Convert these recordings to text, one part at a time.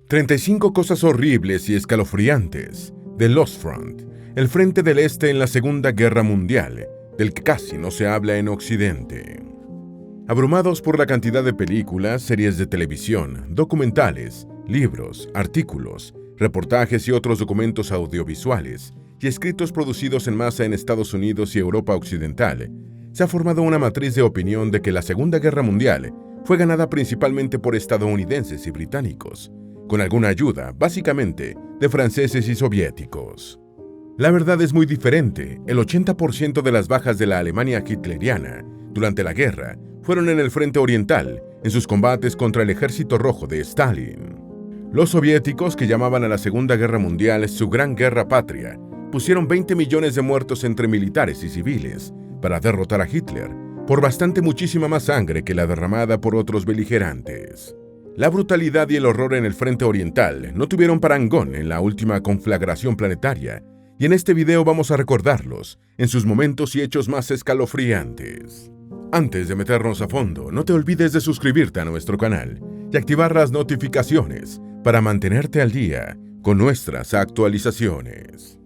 35 cosas horribles y escalofriantes del Ostfront, el frente del Este en la Segunda Guerra Mundial, del que casi no se habla en Occidente. Abrumados por la cantidad de películas, series de televisión, documentales, libros, artículos, reportajes y otros documentos audiovisuales y escritos producidos en masa en Estados Unidos y Europa Occidental, se ha formado una matriz de opinión de que la Segunda Guerra Mundial fue ganada principalmente por estadounidenses y británicos, con alguna ayuda, básicamente, de franceses y soviéticos. La verdad es muy diferente. El 80% de las bajas de la Alemania hitleriana durante la guerra fueron en el frente oriental, en sus combates contra el Ejército Rojo de Stalin. Los soviéticos, que llamaban a la Segunda Guerra Mundial su Gran Guerra Patria, pusieron 20 millones de muertos entre militares y civiles para derrotar a Hitler, por bastante muchísima más sangre que la derramada por otros beligerantes. La brutalidad y el horror en el frente oriental no tuvieron parangón en la última conflagración planetaria, y en este video vamos a recordarlos en sus momentos y hechos más escalofriantes. Antes de meternos a fondo, no te olvides de suscribirte a nuestro canal y activar las notificaciones para mantenerte al día con nuestras actualizaciones.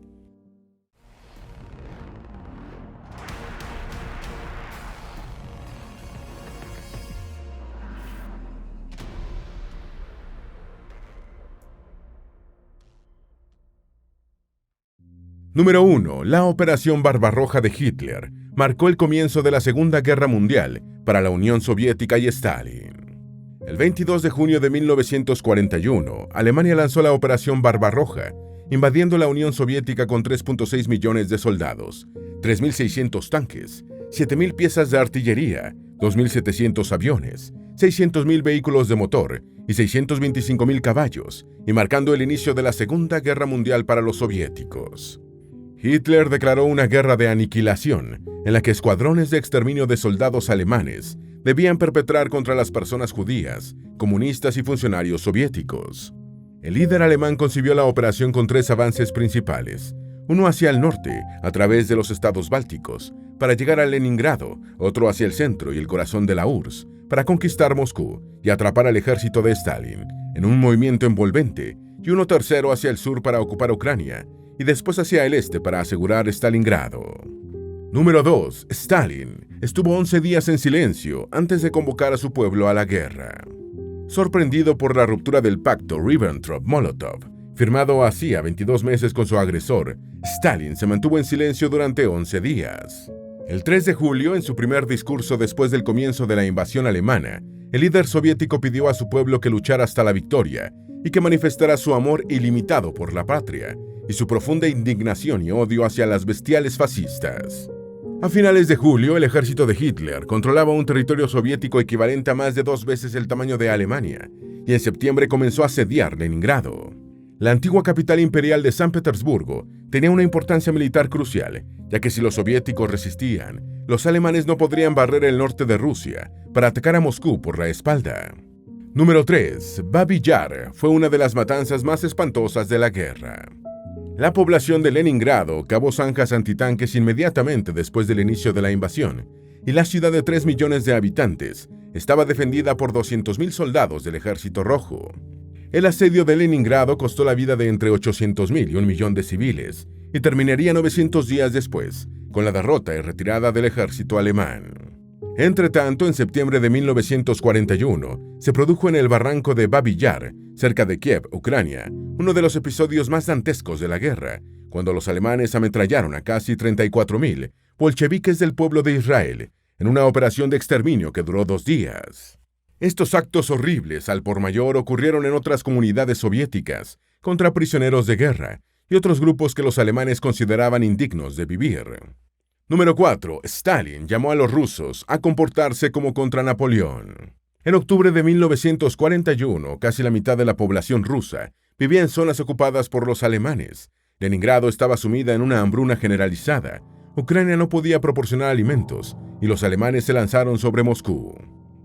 Número 1. La Operación Barbarroja de Hitler marcó el comienzo de la Segunda Guerra Mundial para la Unión Soviética y Stalin. El 22 de junio de 1941, Alemania lanzó la Operación Barbarroja, invadiendo la Unión Soviética con 3.6 millones de soldados, 3.600 tanques, 7.000 piezas de artillería, 2.700 aviones, 600.000 vehículos de motor y 625.000 caballos, y marcando el inicio de la Segunda Guerra Mundial para los soviéticos. Hitler declaró una guerra de aniquilación, en la que escuadrones de exterminio de soldados alemanes debían perpetrar contra las personas judías, comunistas y funcionarios soviéticos. El líder alemán concibió la operación con 3 avances principales: uno hacia el norte, a través de los estados bálticos, para llegar a Leningrado; otro hacia el centro y el corazón de la URSS, para conquistar Moscú y atrapar al ejército de Stalin, en un movimiento envolvente; y uno tercero hacia el sur para ocupar Ucrania, y después hacia el este para asegurar Stalingrado. Número 2. Stalin estuvo 11 días en silencio antes de convocar a su pueblo a la guerra. Sorprendido por la ruptura del pacto Ribbentrop-Molotov, firmado hacía 22 meses con su agresor, Stalin se mantuvo en silencio durante 11 días. El 3 de julio, en su primer discurso después del comienzo de la invasión alemana, el líder soviético pidió a su pueblo que luchara hasta la victoria y que manifestara su amor ilimitado por la patria y su profunda indignación y odio hacia las bestiales fascistas. A finales de julio, el ejército de Hitler controlaba un territorio soviético equivalente a más de 2 veces el tamaño de Alemania, y en septiembre comenzó a asediar Leningrado. La antigua capital imperial de San Petersburgo tenía una importancia militar crucial, ya que si los soviéticos resistían, los alemanes no podrían barrer el norte de Rusia para atacar a Moscú por la espalda. Número 3. Babi Yar fue una de las matanzas más espantosas de la guerra. La población de Leningrado cavó zanjas antitanques inmediatamente después del inicio de la invasión, y la ciudad de 3 millones de habitantes estaba defendida por 200.000 soldados del Ejército Rojo. El asedio de Leningrado costó la vida de entre 800.000 y 1 millón de civiles, y terminaría 900 días después, con la derrota y retirada del ejército alemán. Entretanto, en septiembre de 1941, se produjo en el barranco de Babi Yar, cerca de Kiev, Ucrania, uno de los episodios más dantescos de la guerra, cuando los alemanes ametrallaron a casi 34.000 bolcheviques del pueblo de Israel, en una operación de exterminio que duró 2 días. Estos actos horribles al por mayor ocurrieron en otras comunidades soviéticas, contra prisioneros de guerra y otros grupos que los alemanes consideraban indignos de vivir. Número 4. Stalin llamó a los rusos a comportarse como contra Napoleón. En octubre de 1941, casi la mitad de la población rusa vivía en zonas ocupadas por los alemanes. Leningrado estaba sumida en una hambruna generalizada. Ucrania no podía proporcionar alimentos y los alemanes se lanzaron sobre Moscú.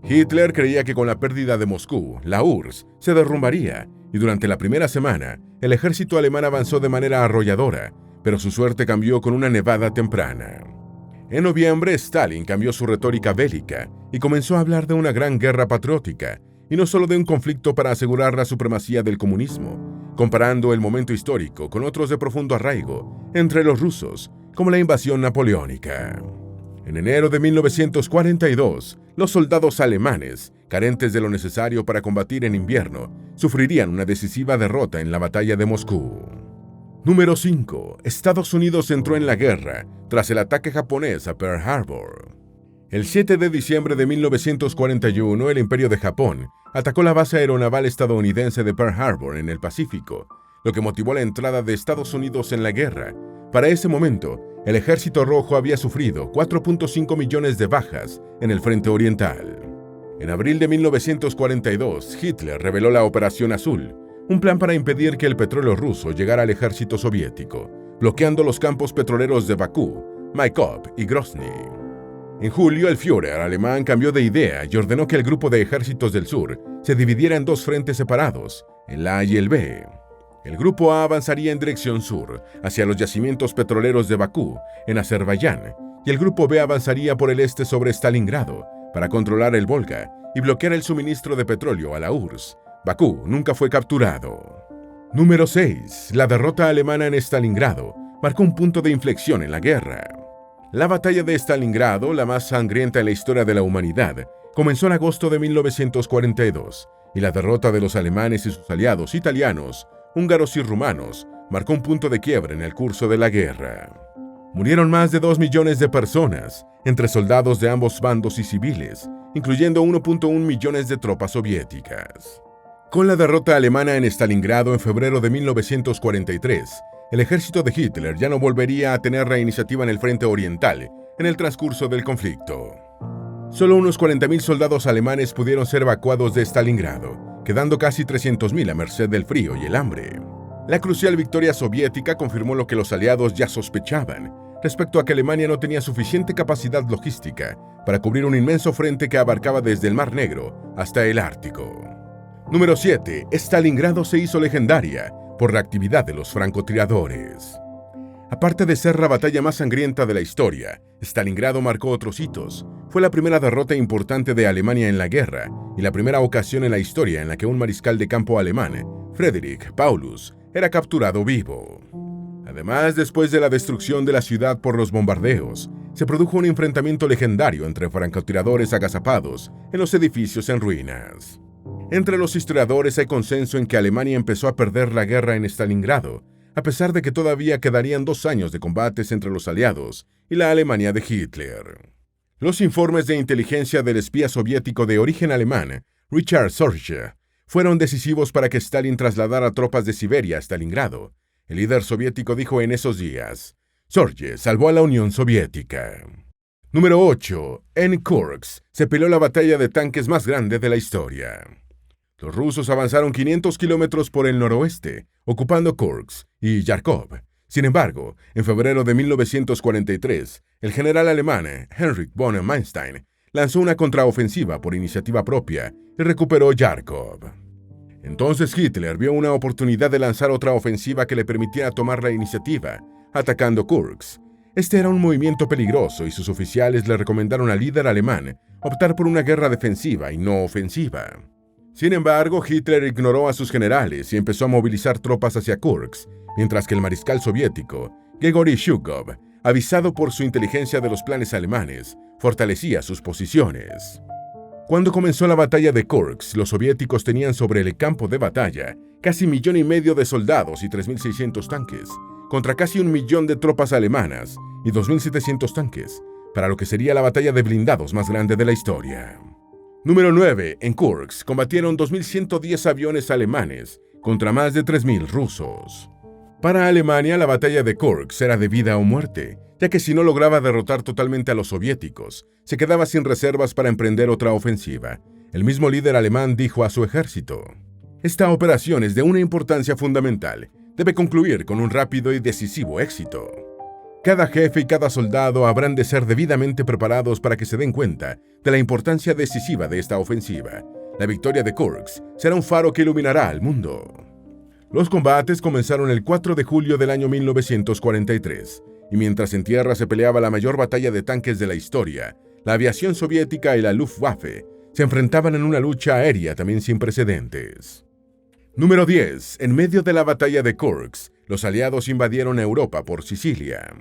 Hitler creía que con la pérdida de Moscú, la URSS se derrumbaría, y durante la primera semana, el ejército alemán avanzó de manera arrolladora, pero su suerte cambió con una nevada temprana. En noviembre, Stalin cambió su retórica bélica y comenzó a hablar de una gran guerra patriótica, y no solo de un conflicto para asegurar la supremacía del comunismo, comparando el momento histórico con otros de profundo arraigo entre los rusos, como la invasión napoleónica. En enero de 1942, los soldados alemanes, carentes de lo necesario para combatir en invierno, sufrirían una decisiva derrota en la batalla de Moscú. Número 5. Estados Unidos entró en la guerra tras el ataque japonés a Pearl Harbor. El 7 de diciembre de 1941, el Imperio de Japón atacó la base aeronaval estadounidense de Pearl Harbor en el Pacífico, lo que motivó la entrada de Estados Unidos en la guerra. Para ese momento, el Ejército Rojo había sufrido 4.5 millones de bajas en el frente oriental. En abril de 1942, Hitler reveló la Operación Azul, un plan para impedir que el petróleo ruso llegara al ejército soviético, bloqueando los campos petroleros de Bakú, Maikop y Grozny. En julio, el Führer alemán cambió de idea y ordenó que el grupo de ejércitos del sur se dividiera en dos frentes separados, el A y el B. El grupo A avanzaría en dirección sur, hacia los yacimientos petroleros de Bakú, en Azerbaiyán, y el grupo B avanzaría por el este sobre Stalingrado, para controlar el Volga y bloquear el suministro de petróleo a la URSS. Bakú nunca fue capturado. Número 6. La derrota alemana en Stalingrado marcó un punto de inflexión en la guerra. La batalla de Stalingrado, la más sangrienta en la historia de la humanidad, comenzó en agosto de 1942, y la derrota de los alemanes y sus aliados italianos, húngaros y rumanos marcó un punto de quiebre en el curso de la guerra. Murieron más de 2 millones de personas, entre soldados de ambos bandos y civiles, incluyendo 1.1 millones de tropas soviéticas. Con la derrota alemana en Stalingrado en febrero de 1943, el ejército de Hitler ya no volvería a tener la iniciativa en el frente oriental en el transcurso del conflicto. Solo unos 40.000 soldados alemanes pudieron ser evacuados de Stalingrado, quedando casi 300.000 a merced del frío y el hambre. La crucial victoria soviética confirmó lo que los aliados ya sospechaban, respecto a que Alemania no tenía suficiente capacidad logística para cubrir un inmenso frente que abarcaba desde el Mar Negro hasta el Ártico. Número 7. Stalingrado se hizo legendaria por la actividad de los francotiradores. Aparte de ser la batalla más sangrienta de la historia, Stalingrado marcó otros hitos. Fue la primera derrota importante de Alemania en la guerra y la primera ocasión en la historia en la que un mariscal de campo alemán, Friedrich Paulus, era capturado vivo. Además, después de la destrucción de la ciudad por los bombardeos, se produjo un enfrentamiento legendario entre francotiradores agazapados en los edificios en ruinas. Entre los historiadores hay consenso en que Alemania empezó a perder la guerra en Stalingrado, a pesar de que todavía quedarían 2 años de combates entre los aliados y la Alemania de Hitler. Los informes de inteligencia del espía soviético de origen alemán, Richard Sorge, fueron decisivos para que Stalin trasladara tropas de Siberia a Stalingrado. El líder soviético dijo en esos días: Sorge salvó a la Unión Soviética. Número 8. En Kursk se peleó la batalla de tanques más grande de la historia. Los rusos avanzaron 500 kilómetros por el noroeste, ocupando Kursk y Yarkov. Sin embargo, en febrero de 1943, el general alemán Heinrich von Manstein lanzó una contraofensiva por iniciativa propia y recuperó Yarkov. Entonces Hitler vio una oportunidad de lanzar otra ofensiva que le permitiera tomar la iniciativa, atacando Kursk. Este era un movimiento peligroso y sus oficiales le recomendaron al líder alemán optar por una guerra defensiva y no ofensiva. Sin embargo, Hitler ignoró a sus generales y empezó a movilizar tropas hacia Kursk, mientras que el mariscal soviético, Georgy Zhukov, avisado por su inteligencia de los planes alemanes, fortalecía sus posiciones. Cuando comenzó la batalla de Kursk, los soviéticos tenían sobre el campo de batalla casi 1,5 millones de soldados y 3.600 tanques, contra casi 1 millón de tropas alemanas y 2.700 tanques, para lo que sería la batalla de blindados más grande de la historia. Número 9. En Kursk combatieron 2.110 aviones alemanes contra más de 3.000 rusos. Para Alemania, la batalla de Kursk era de vida o muerte, ya que si no lograba derrotar totalmente a los soviéticos, se quedaba sin reservas para emprender otra ofensiva. El mismo líder alemán dijo a su ejército: esta operación es de una importancia fundamental. Debe concluir con un rápido y decisivo éxito. Cada jefe y cada soldado habrán de ser debidamente preparados para que se den cuenta de la importancia decisiva de esta ofensiva. La victoria de Kursk será un faro que iluminará al mundo. Los combates comenzaron el 4 de julio del año 1943, y mientras en tierra se peleaba la mayor batalla de tanques de la historia, la aviación soviética y la Luftwaffe se enfrentaban en una lucha aérea también sin precedentes. Número 10. En medio de la batalla de Kursk, los aliados invadieron Europa por Sicilia.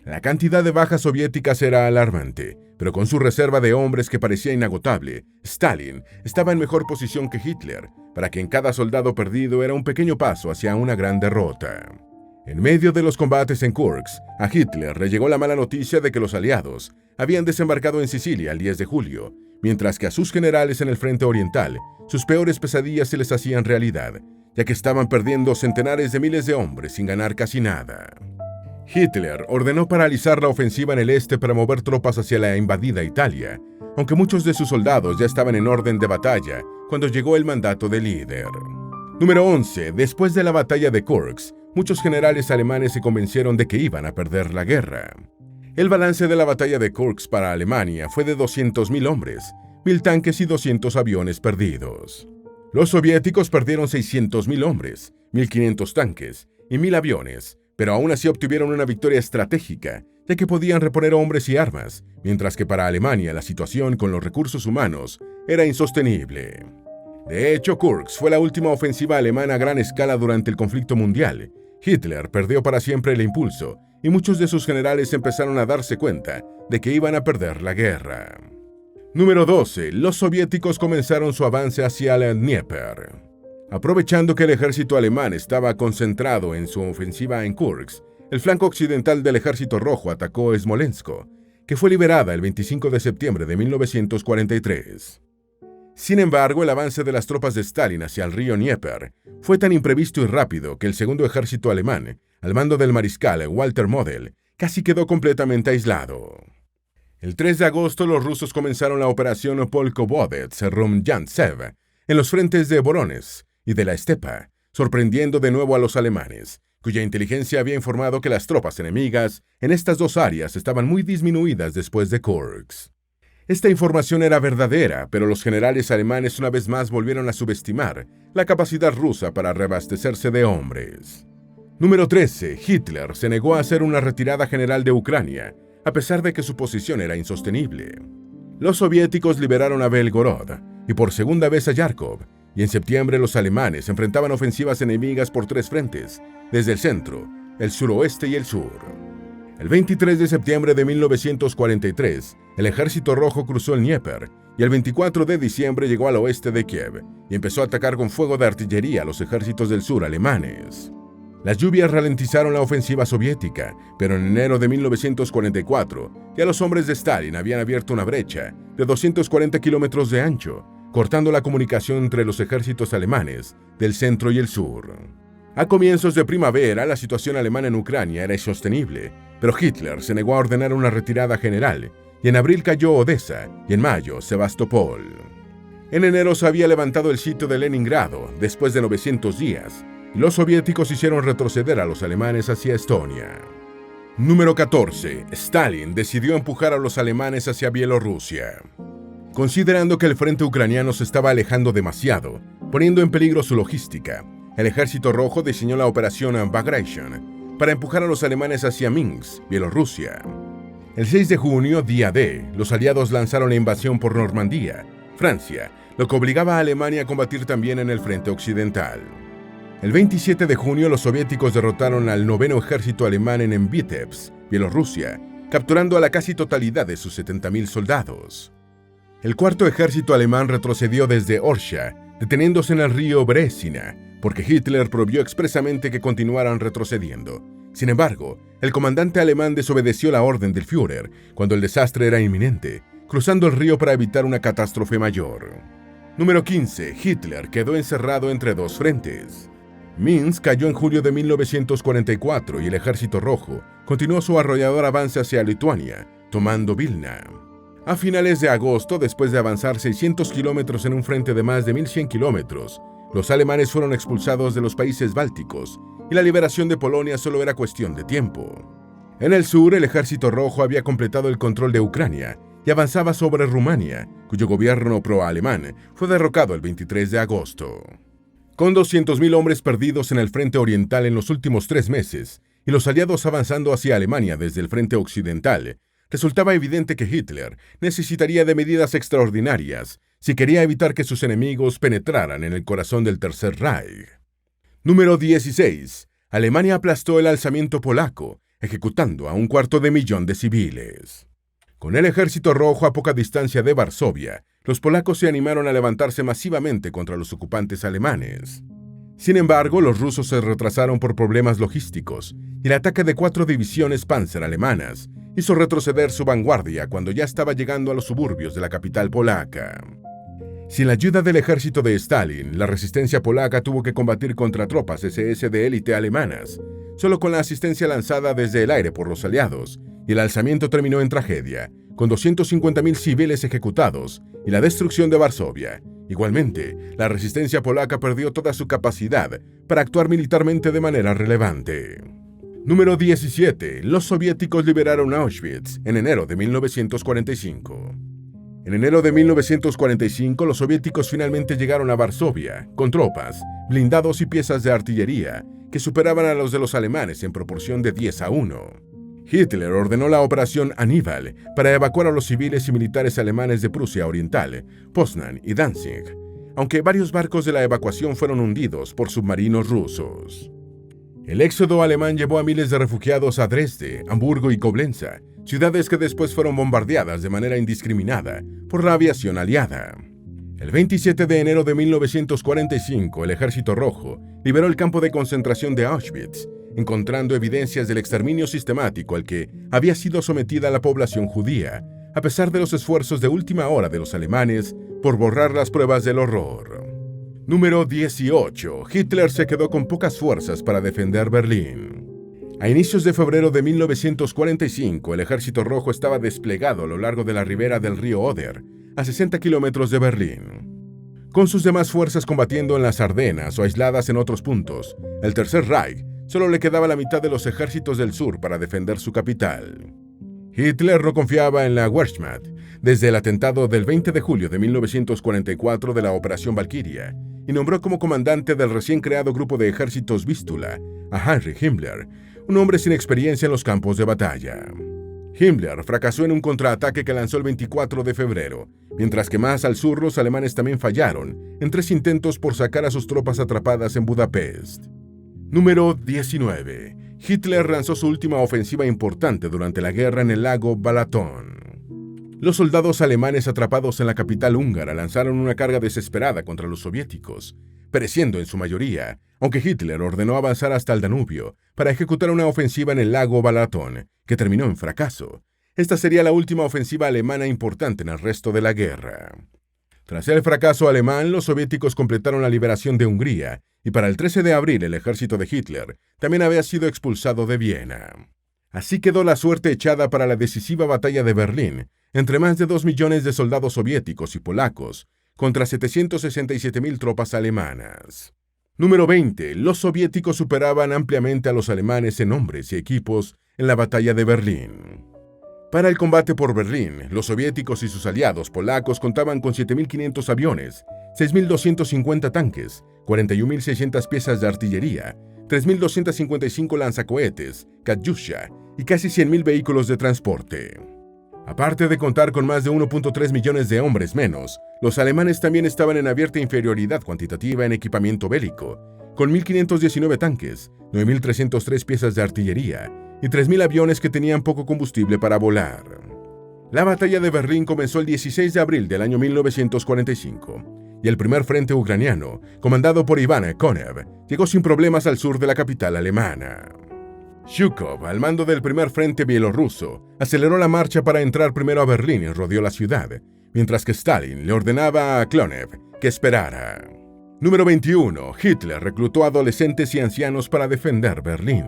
La cantidad de bajas soviéticas era alarmante, pero con su reserva de hombres que parecía inagotable, Stalin estaba en mejor posición que Hitler, para quien cada soldado perdido era un pequeño paso hacia una gran derrota. En medio de los combates en Kursk, a Hitler le llegó la mala noticia de que los aliados habían desembarcado en Sicilia el 10 de julio, mientras que a sus generales en el frente oriental, sus peores pesadillas se les hacían realidad, ya que estaban perdiendo centenares de miles de hombres sin ganar casi nada. Hitler ordenó paralizar la ofensiva en el este para mover tropas hacia la invadida Italia, aunque muchos de sus soldados ya estaban en orden de batalla cuando llegó el mandato del líder. Número 11. Después de la batalla de Kursk, muchos generales alemanes se convencieron de que iban a perder la guerra. El balance de la batalla de Kursk para Alemania fue de 200.000 hombres, 1.000 tanques y 200 aviones perdidos. Los soviéticos perdieron 600.000 hombres, 1.500 tanques y 1.000 aviones, pero aún así obtuvieron una victoria estratégica, ya que podían reponer hombres y armas, mientras que para Alemania la situación con los recursos humanos era insostenible. De hecho, Kursk fue la última ofensiva alemana a gran escala durante el conflicto mundial. Hitler perdió para siempre el impulso, y muchos de sus generales empezaron a darse cuenta de que iban a perder la guerra. Número 12. Los soviéticos comenzaron su avance hacia el Dnieper. Aprovechando que el ejército alemán estaba concentrado en su ofensiva en Kursk, el flanco occidental del Ejército Rojo atacó Smolensk, que fue liberada el 25 de septiembre de 1943. Sin embargo, el avance de las tropas de Stalin hacia el río Dnieper fue tan imprevisto y rápido que el segundo ejército alemán, al mando del mariscal Walter Model, casi quedó completamente aislado. El 3 de agosto los rusos comenzaron la operación Polkovodets-Rumyantsev en los frentes de Voronezh y de la Stepa, sorprendiendo de nuevo a los alemanes, cuya inteligencia había informado que las tropas enemigas en estas dos áreas estaban muy disminuidas después de Kursk. Esta información era verdadera, pero los generales alemanes una vez más volvieron a subestimar la capacidad rusa para reabastecerse de hombres. Número 13. Hitler se negó a hacer una retirada general de Ucrania, a pesar de que su posición era insostenible. Los soviéticos liberaron a Belgorod y por segunda vez a Yarkov, y en septiembre los alemanes enfrentaban ofensivas enemigas por 3 frentes, desde el centro, el suroeste y el sur. El 23 de septiembre de 1943, el Ejército Rojo cruzó el Dnieper y el 24 de diciembre llegó al oeste de Kiev y empezó a atacar con fuego de artillería a los ejércitos del sur alemanes. Las lluvias ralentizaron la ofensiva soviética, pero en enero de 1944 ya los hombres de Stalin habían abierto una brecha de 240 kilómetros de ancho, cortando la comunicación entre los ejércitos alemanes del centro y el sur. A comienzos de primavera, la situación alemana en Ucrania era insostenible, pero Hitler se negó a ordenar una retirada general, y en abril cayó Odessa, y en mayo Sebastopol. En enero se había levantado el sitio de Leningrado, después de 900 días, y los soviéticos hicieron retroceder a los alemanes hacia Estonia. Número 14. Stalin decidió empujar a los alemanes hacia Bielorrusia. Considerando que el frente ucraniano se estaba alejando demasiado, poniendo en peligro su logística, el Ejército Rojo diseñó la operación Bagration para empujar a los alemanes hacia Minsk, Bielorrusia. El 6 de junio, día D, los aliados lanzaron la invasión por Normandía, Francia, lo que obligaba a Alemania a combatir también en el frente occidental. El 27 de junio, los soviéticos derrotaron al 9º ejército alemán en Vitebsk, Bielorrusia, capturando a la casi totalidad de sus 70.000 soldados. El 4º ejército alemán retrocedió desde Orsha, deteniéndose en el río Bresina, porque Hitler prohibió expresamente que continuaran retrocediendo. Sin embargo, el comandante alemán desobedeció la orden del Führer cuando el desastre era inminente, cruzando el río para evitar una catástrofe mayor. Número 15. Hitler quedó encerrado entre 2 frentes. Minsk cayó en julio de 1944 y el Ejército Rojo continuó su arrollador avance hacia Lituania, tomando Vilna. A finales de agosto, después de avanzar 600 kilómetros en un frente de más de 1.100 kilómetros, los alemanes fueron expulsados de los países bálticos y la liberación de Polonia solo era cuestión de tiempo. En el sur, el Ejército Rojo había completado el control de Ucrania y avanzaba sobre Rumania, cuyo gobierno pro-alemán fue derrocado el 23 de agosto. Con 200.000 hombres perdidos en el frente oriental en los últimos 3 meses y los aliados avanzando hacia Alemania desde el frente occidental, resultaba evidente que Hitler necesitaría de medidas extraordinarias si quería evitar que sus enemigos penetraran en el corazón del Tercer Reich. Número 16. Alemania aplastó el alzamiento polaco, ejecutando a 250.000 de civiles. Con el ejército rojo a poca distancia de Varsovia, los polacos se animaron a levantarse masivamente contra los ocupantes alemanes. Sin embargo, los rusos se retrasaron por problemas logísticos, y el ataque de 4 divisiones Panzer alemanas hizo retroceder su vanguardia cuando ya estaba llegando a los suburbios de la capital polaca. Sin la ayuda del ejército de Stalin, la resistencia polaca tuvo que combatir contra tropas SS de élite alemanas, solo con la asistencia lanzada desde el aire por los aliados, y el alzamiento terminó en tragedia, con 250.000 civiles ejecutados y la destrucción de Varsovia. Igualmente, la resistencia polaca perdió toda su capacidad para actuar militarmente de manera relevante. Número 17. Los soviéticos liberaron Auschwitz en enero de 1945. En enero de 1945, los soviéticos finalmente llegaron a Varsovia, con tropas, blindados y piezas de artillería que superaban a los de los alemanes en proporción de 10-1. Hitler ordenó la Operación Aníbal para evacuar a los civiles y militares alemanes de Prusia Oriental, Poznan y Danzig, aunque varios barcos de la evacuación fueron hundidos por submarinos rusos. El éxodo alemán llevó a miles de refugiados a Dresde, Hamburgo y Coblenza, ciudades que después fueron bombardeadas de manera indiscriminada por la aviación aliada. El 27 de enero de 1945, el Ejército Rojo liberó el campo de concentración de Auschwitz, encontrando evidencias del exterminio sistemático al que había sido sometida la población judía, a pesar de los esfuerzos de última hora de los alemanes por borrar las pruebas del horror. Número 18. Hitler se quedó con pocas fuerzas para defender Berlín. A inicios de febrero de 1945, el Ejército Rojo estaba desplegado a lo largo de la ribera del río Oder, a 60 kilómetros de Berlín. Con sus demás fuerzas combatiendo en las Ardenas o aisladas en otros puntos, el Tercer Reich solo le quedaba la mitad de los ejércitos del sur para defender su capital. Hitler no confiaba en la Wehrmacht desde el atentado del 20 de julio de 1944 de la Operación Valkyria y nombró como comandante del recién creado grupo de ejércitos Vístula a Heinrich Himmler, un hombre sin experiencia en los campos de batalla. Himmler fracasó en un contraataque que lanzó el 24 de febrero, mientras que más al sur los alemanes también fallaron en 3 intentos por sacar a sus tropas atrapadas en Budapest. Número 19. Hitler lanzó su última ofensiva importante durante la guerra en el lago Balaton. Los soldados alemanes atrapados en la capital húngara lanzaron una carga desesperada contra los soviéticos, pereciendo en su mayoría, aunque Hitler ordenó avanzar hasta el Danubio para ejecutar una ofensiva en el lago Balaton, que terminó en fracaso. Esta sería la última ofensiva alemana importante en el resto de la guerra. Tras el fracaso alemán, los soviéticos completaron la liberación de Hungría, y para el 13 de abril el ejército de Hitler también había sido expulsado de Viena. Así quedó la suerte echada para la decisiva batalla de Berlín, entre más de 2 millones de soldados soviéticos y polacos, contra 767.000 tropas alemanas. Número 20. Los soviéticos superaban ampliamente a los alemanes en hombres y equipos en la batalla de Berlín. Para el combate por Berlín, los soviéticos y sus aliados polacos contaban con 7.500 aviones, 6.250 tanques, 41.600 piezas de artillería, 3.255 lanzacohetes, Katyusha y casi 100.000 vehículos de transporte. Aparte de contar con más de 1.3 millones de hombres menos, los alemanes también estaban en abierta inferioridad cuantitativa en equipamiento bélico, con 1.519 tanques, 9.303 piezas de artillería y 3.000 aviones que tenían poco combustible para volar. La batalla de Berlín comenzó el 16 de abril del año 1945, y el primer frente ucraniano, comandado por Iván Konev, llegó sin problemas al sur de la capital alemana. Zhukov, al mando del primer frente bielorruso, aceleró la marcha para entrar primero a Berlín y rodeó la ciudad, mientras que Stalin le ordenaba a Klonev que esperara. Número 21. Hitler reclutó a adolescentes y ancianos para defender Berlín.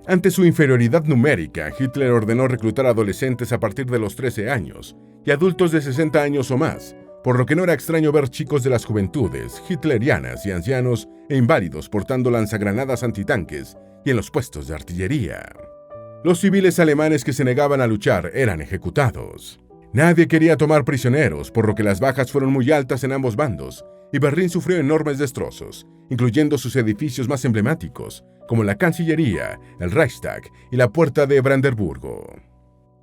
Ante su inferioridad numérica, Hitler ordenó reclutar adolescentes a partir de los 13 años y adultos de 60 años o más, por lo que no era extraño ver chicos de las juventudes, hitlerianas y ancianos e inválidos portando lanzagranadas antitanques y en los puestos de artillería. Los civiles alemanes que se negaban a luchar eran ejecutados. Nadie quería tomar prisioneros, por lo que las bajas fueron muy altas en ambos bandos, y Berlín sufrió enormes destrozos, incluyendo sus edificios más emblemáticos, como la Cancillería, el Reichstag y la Puerta de Brandeburgo.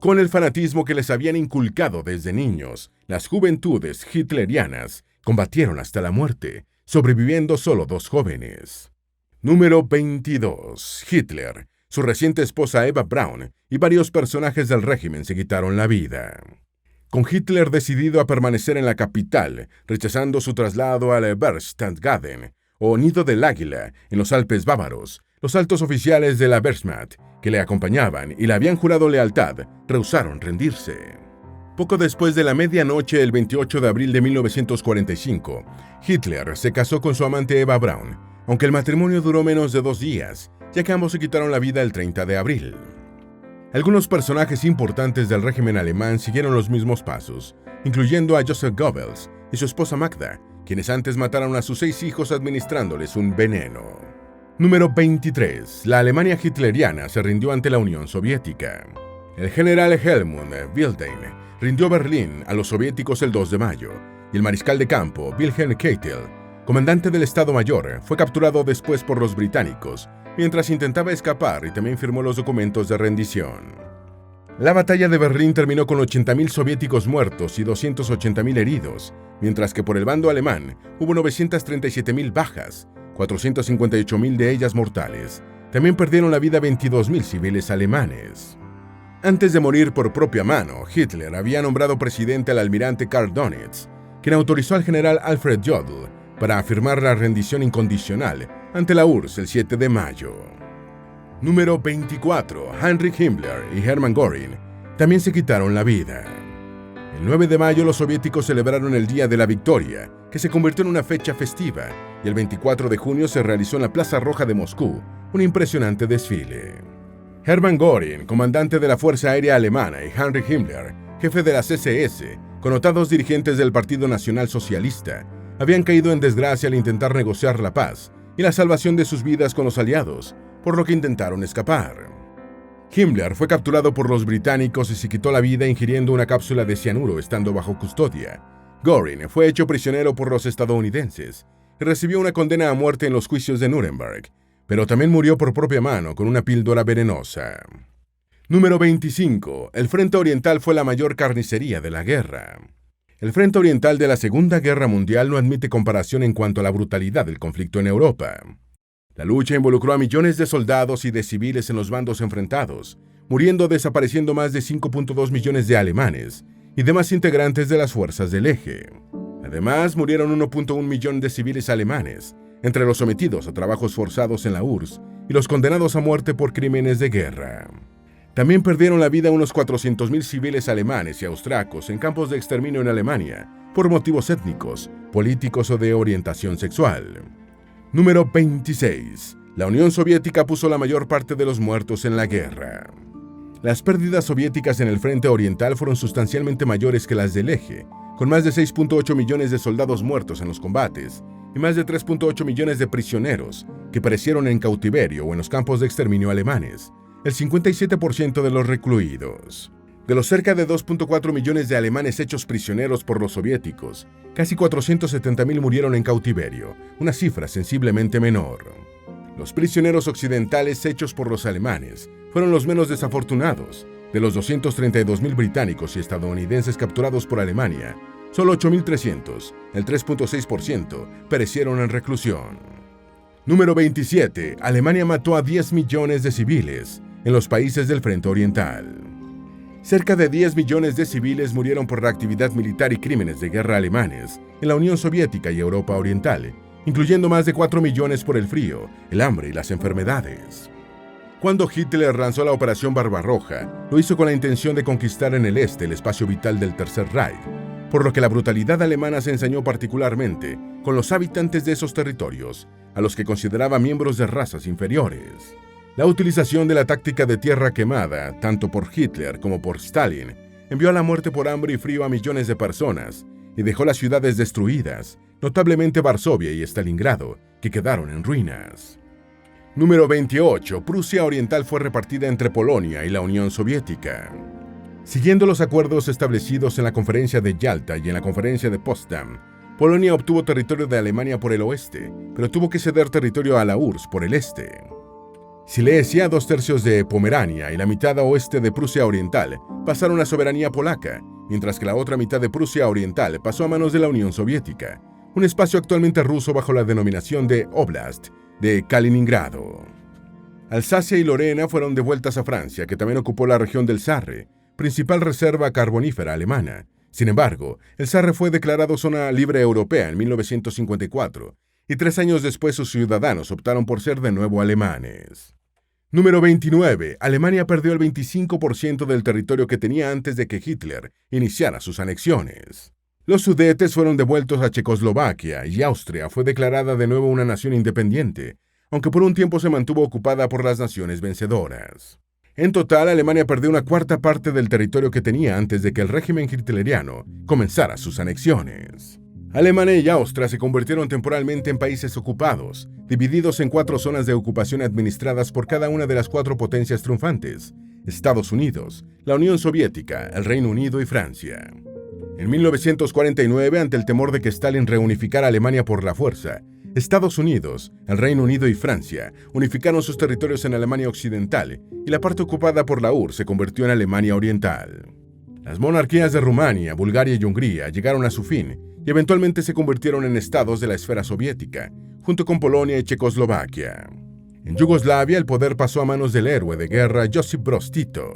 Con el fanatismo que les habían inculcado desde niños, las juventudes hitlerianas combatieron hasta la muerte, sobreviviendo solo 2 jóvenes. Número 22. Hitler, su reciente esposa Eva Braun y varios personajes del régimen se quitaron la vida. Con Hitler decidido a permanecer en la capital, rechazando su traslado al Berchtesgaden o Nido del Águila en los Alpes bávaros, los altos oficiales de la Wehrmacht que le acompañaban y le habían jurado lealtad rehusaron rendirse. Poco después de la medianoche del 28 de abril de 1945, Hitler se casó con su amante Eva Braun, aunque el matrimonio duró menos de 2 días, ya que ambos se quitaron la vida el 30 de abril. Algunos personajes importantes del régimen alemán siguieron los mismos pasos, incluyendo a Joseph Goebbels y su esposa Magda, quienes antes mataron a sus 6 hijos administrándoles un veneno. Número 23. La Alemania hitleriana se rindió ante la Unión Soviética. El general Helmut Wildheim rindió Berlín a los soviéticos el 2 de mayo, y el mariscal de campo Wilhelm Keitel, comandante del Estado Mayor, fue capturado después por los británicos, mientras intentaba escapar y también firmó los documentos de rendición. La batalla de Berlín terminó con 80.000 soviéticos muertos y 280.000 heridos, mientras que por el bando alemán hubo 937.000 bajas, 458.000 de ellas mortales. También perdieron la vida 22.000 civiles alemanes. Antes de morir por propia mano, Hitler había nombrado presidente al almirante Karl Dönitz, quien autorizó al general Alfred Jodl para afirmar la rendición incondicional ante la URSS el 7 de mayo. Número 24. Heinrich Himmler y Hermann Göring también se quitaron la vida. El 9 de mayo los soviéticos celebraron el Día de la Victoria, que se convirtió en una fecha festiva, y el 24 de junio se realizó en la Plaza Roja de Moscú un impresionante desfile. Hermann Göring, comandante de la Fuerza Aérea Alemana, y Heinrich Himmler, jefe de la CSS, connotados dirigentes del Partido Nacional Socialista, habían caído en desgracia al intentar negociar la paz y la salvación de sus vidas con los aliados, por lo que intentaron escapar. Himmler fue capturado por los británicos y se quitó la vida ingiriendo una cápsula de cianuro estando bajo custodia. Göring fue hecho prisionero por los estadounidenses y recibió una condena a muerte en los juicios de Nuremberg, pero también murió por propia mano con una píldora venenosa. Número 25. El Frente Oriental fue la mayor carnicería de la guerra. El Frente Oriental de la Segunda Guerra Mundial no admite comparación en cuanto a la brutalidad del conflicto en Europa. La lucha involucró a millones de soldados y de civiles en los bandos enfrentados, muriendo o desapareciendo más de 5.2 millones de alemanes y demás integrantes de las fuerzas del eje. Además, murieron 1.1 millón de civiles alemanes, entre los sometidos a trabajos forzados en la URSS y los condenados a muerte por crímenes de guerra. También perdieron la vida unos 400.000 civiles alemanes y austriacos en campos de exterminio en Alemania por motivos étnicos, políticos o de orientación sexual. Número 26. La Unión Soviética puso la mayor parte de los muertos en la guerra. Las pérdidas soviéticas en el Frente Oriental fueron sustancialmente mayores que las del eje, con más de 6.8 millones de soldados muertos en los combates y más de 3.8 millones de prisioneros que perecieron en cautiverio o en los campos de exterminio alemanes, el 57% de los recluidos. De los cerca de 2.4 millones de alemanes hechos prisioneros por los soviéticos, casi 470.000 murieron en cautiverio, una cifra sensiblemente menor. Los prisioneros occidentales hechos por los alemanes fueron los menos desafortunados. De los 232.000 británicos y estadounidenses capturados por Alemania, solo 8.300, el 3.6%, perecieron en reclusión. Número 27. Alemania mató a 10 millones de civiles en los países del Frente Oriental. Cerca de 10 millones de civiles murieron por la actividad militar y crímenes de guerra alemanes en la Unión Soviética y Europa Oriental, incluyendo más de 4 millones por el frío, el hambre y las enfermedades. Cuando Hitler lanzó la Operación Barbarroja, lo hizo con la intención de conquistar en el este el espacio vital del Tercer Reich, por lo que la brutalidad alemana se ensañó particularmente con los habitantes de esos territorios, a los que consideraba miembros de razas inferiores. La utilización de la táctica de tierra quemada, tanto por Hitler como por Stalin, envió a la muerte por hambre y frío a millones de personas y dejó las ciudades destruidas, notablemente Varsovia y Stalingrado, que quedaron en ruinas. Número 28. Prusia Oriental fue repartida entre Polonia y la Unión Soviética. Siguiendo los acuerdos establecidos en la Conferencia de Yalta y en la Conferencia de Potsdam, Polonia obtuvo territorio de Alemania por el oeste, pero tuvo que ceder territorio a la URSS por el este. Silesia, 2/3 de Pomerania y la mitad oeste de Prusia Oriental pasaron a soberanía polaca, mientras que la otra mitad de Prusia Oriental pasó a manos de la Unión Soviética, un espacio actualmente ruso bajo la denominación de Oblast de Kaliningrado. Alsacia y Lorena fueron devueltas a Francia, que también ocupó la región del Sarre, principal reserva carbonífera alemana. Sin embargo, el Sarre fue declarado zona libre europea en 1954, y 3 años después sus ciudadanos optaron por ser de nuevo alemanes. Número 29. Alemania perdió el 25% del territorio que tenía antes de que Hitler iniciara sus anexiones. Los Sudetes fueron devueltos a Checoslovaquia y Austria fue declarada de nuevo una nación independiente, aunque por un tiempo se mantuvo ocupada por las naciones vencedoras. En total, Alemania perdió 1/4 parte del territorio que tenía antes de que el régimen hitleriano comenzara sus anexiones. Alemania y Austria se convirtieron temporalmente en países ocupados, divididos en 4 zonas de ocupación administradas por cada una de las 4 potencias triunfantes: Estados Unidos, la Unión Soviética, el Reino Unido y Francia. En 1949, ante el temor de que Stalin reunificara Alemania por la fuerza, Estados Unidos, el Reino Unido y Francia unificaron sus territorios en Alemania Occidental y la parte ocupada por la URSS se convirtió en Alemania Oriental. Las monarquías de Rumania, Bulgaria y Hungría llegaron a su fin y eventualmente se convirtieron en estados de la esfera soviética, junto con Polonia y Checoslovaquia. En Yugoslavia, el poder pasó a manos del héroe de guerra Josip Broz Tito.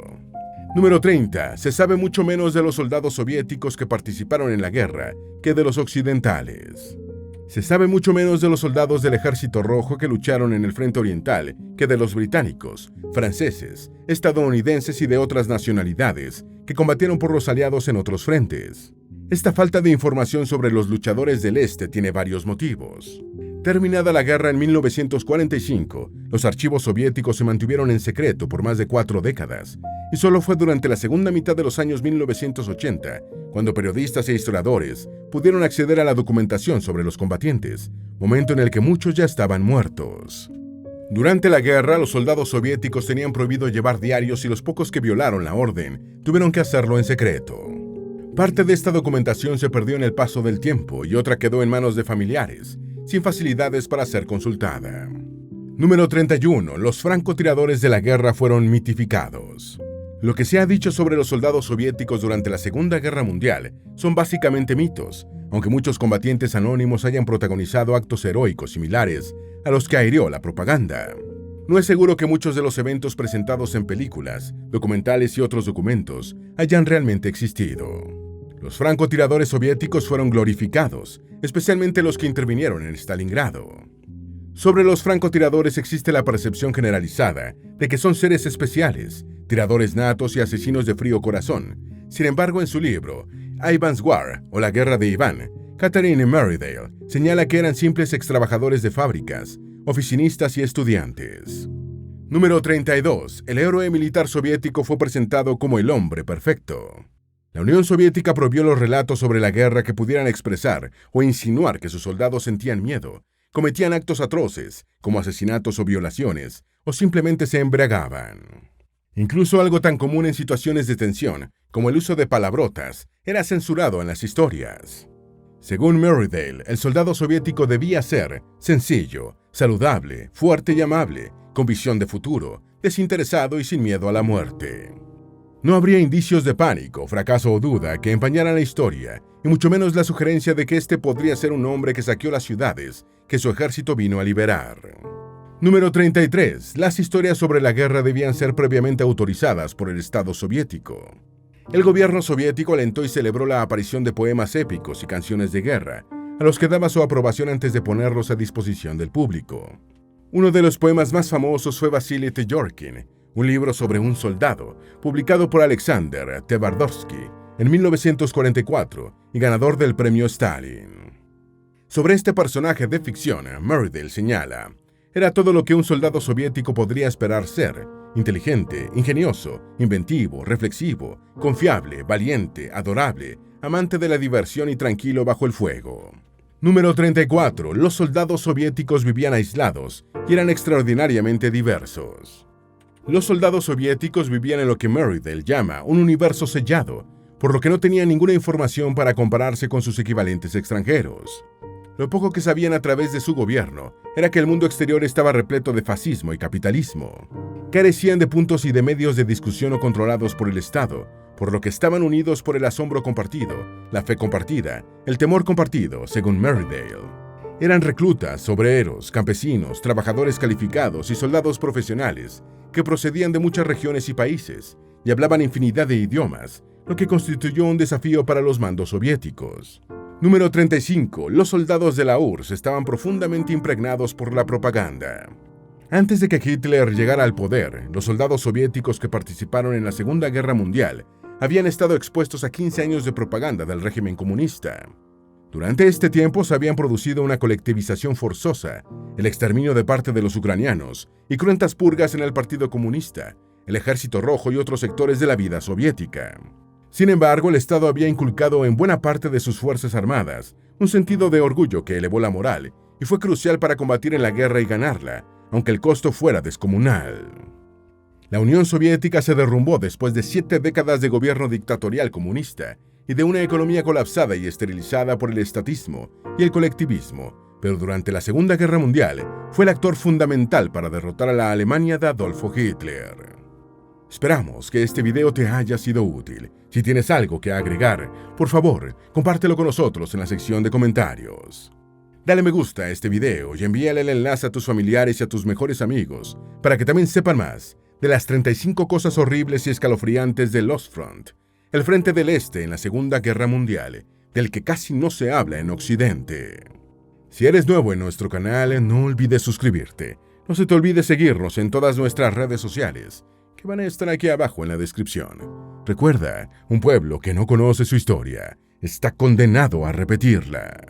Número 30. Se sabe mucho menos de los soldados soviéticos que participaron en la guerra que de los occidentales. Se sabe mucho menos de los soldados del Ejército Rojo que lucharon en el Frente Oriental que de los británicos, franceses, estadounidenses y de otras nacionalidades que combatieron por los aliados en otros frentes. Esta falta de información sobre los luchadores del Este tiene varios motivos. Terminada la guerra en 1945, los archivos soviéticos se mantuvieron en secreto por más de 4 décadas, y solo fue durante la segunda mitad de los años 1980 cuando periodistas e historiadores pudieron acceder a la documentación sobre los combatientes, momento en el que muchos ya estaban muertos. Durante la guerra, los soldados soviéticos tenían prohibido llevar diarios y los pocos que violaron la orden tuvieron que hacerlo en secreto. Parte de esta documentación se perdió en el paso del tiempo y otra quedó en manos de familiares, sin facilidades para ser consultada. Número 31. Los francotiradores de la guerra fueron mitificados. Lo que se ha dicho sobre los soldados soviéticos durante la Segunda Guerra Mundial son básicamente mitos, aunque muchos combatientes anónimos hayan protagonizado actos heroicos similares a los que aireó la propaganda. No es seguro que muchos de los eventos presentados en películas, documentales y otros documentos hayan realmente existido. Los francotiradores soviéticos fueron glorificados, especialmente los que intervinieron en Stalingrado. Sobre los francotiradores existe la percepción generalizada de que son seres especiales, tiradores natos y asesinos de frío corazón. Sin embargo, en su libro, Ivan's War, o La Guerra de Iván, Catherine Merridale señala que eran simples extrabajadores de fábricas, oficinistas y estudiantes. Número 32. El héroe militar soviético fue presentado como el hombre perfecto. La Unión Soviética prohibió los relatos sobre la guerra que pudieran expresar o insinuar que sus soldados sentían miedo, cometían actos atroces, como asesinatos o violaciones, o simplemente se embriagaban. Incluso algo tan común en situaciones de tensión, como el uso de palabrotas, era censurado en las historias. Según Merridale, el soldado soviético debía ser sencillo, saludable, fuerte y amable, con visión de futuro, desinteresado y sin miedo a la muerte. No habría indicios de pánico, fracaso o duda que empañaran la historia, y mucho menos la sugerencia de que este podría ser un hombre que saqueó las ciudades que su ejército vino a liberar. Número 33. Las historias sobre la guerra debían ser previamente autorizadas por el Estado soviético. El gobierno soviético alentó y celebró la aparición de poemas épicos y canciones de guerra, a los que daba su aprobación antes de ponerlos a disposición del público. Uno de los poemas más famosos fue Vasily Teyorkin, un libro sobre un soldado, publicado por Alexander Tvardovsky en 1944 y ganador del premio Stalin. Sobre este personaje de ficción, Merridale señala: era todo lo que un soldado soviético podría esperar ser: inteligente, ingenioso, inventivo, reflexivo, confiable, valiente, adorable, amante de la diversión y tranquilo bajo el fuego. Número 34. Los soldados soviéticos vivían aislados y eran extraordinariamente diversos. Los soldados soviéticos vivían en lo que Merridale llama un universo sellado, por lo que no tenían ninguna información para compararse con sus equivalentes extranjeros. Lo poco que sabían a través de su gobierno era que el mundo exterior estaba repleto de fascismo y capitalismo. Carecían de puntos y de medios de discusión o controlados por el Estado, por lo que estaban unidos por el asombro compartido, la fe compartida, el temor compartido, según Merridale. Eran reclutas, obreros, campesinos, trabajadores calificados y soldados profesionales que procedían de muchas regiones y países y hablaban infinidad de idiomas, lo que constituyó un desafío para los mandos soviéticos. Número 35. Los soldados de la URSS estaban profundamente impregnados por la propaganda. Antes de que Hitler llegara al poder, los soldados soviéticos que participaron en la Segunda Guerra Mundial habían estado expuestos a 15 años de propaganda del régimen comunista. Durante este tiempo se habían producido una colectivización forzosa, el exterminio de parte de los ucranianos y cruentas purgas en el Partido Comunista, el Ejército Rojo y otros sectores de la vida soviética. Sin embargo, el Estado había inculcado en buena parte de sus fuerzas armadas un sentido de orgullo que elevó la moral y fue crucial para combatir en la guerra y ganarla, aunque el costo fuera descomunal. La Unión Soviética se derrumbó después de 7 décadas de gobierno dictatorial comunista y de una economía colapsada y esterilizada por el estatismo y el colectivismo, pero durante la Segunda Guerra Mundial fue el actor fundamental para derrotar a la Alemania de Adolfo Hitler. Esperamos que este video te haya sido útil. Si tienes algo que agregar, por favor, compártelo con nosotros en la sección de comentarios. Dale me gusta a este video y envíale el enlace a tus familiares y a tus mejores amigos para que también sepan más de las 35 cosas horribles y escalofriantes del Ostfront, el Frente del Este en la Segunda Guerra Mundial, del que casi no se habla en Occidente. Si eres nuevo en nuestro canal, no olvides suscribirte. No se te olvide seguirnos en todas nuestras redes sociales, que van a estar aquí abajo en la descripción. Recuerda, un pueblo que no conoce su historia está condenado a repetirla.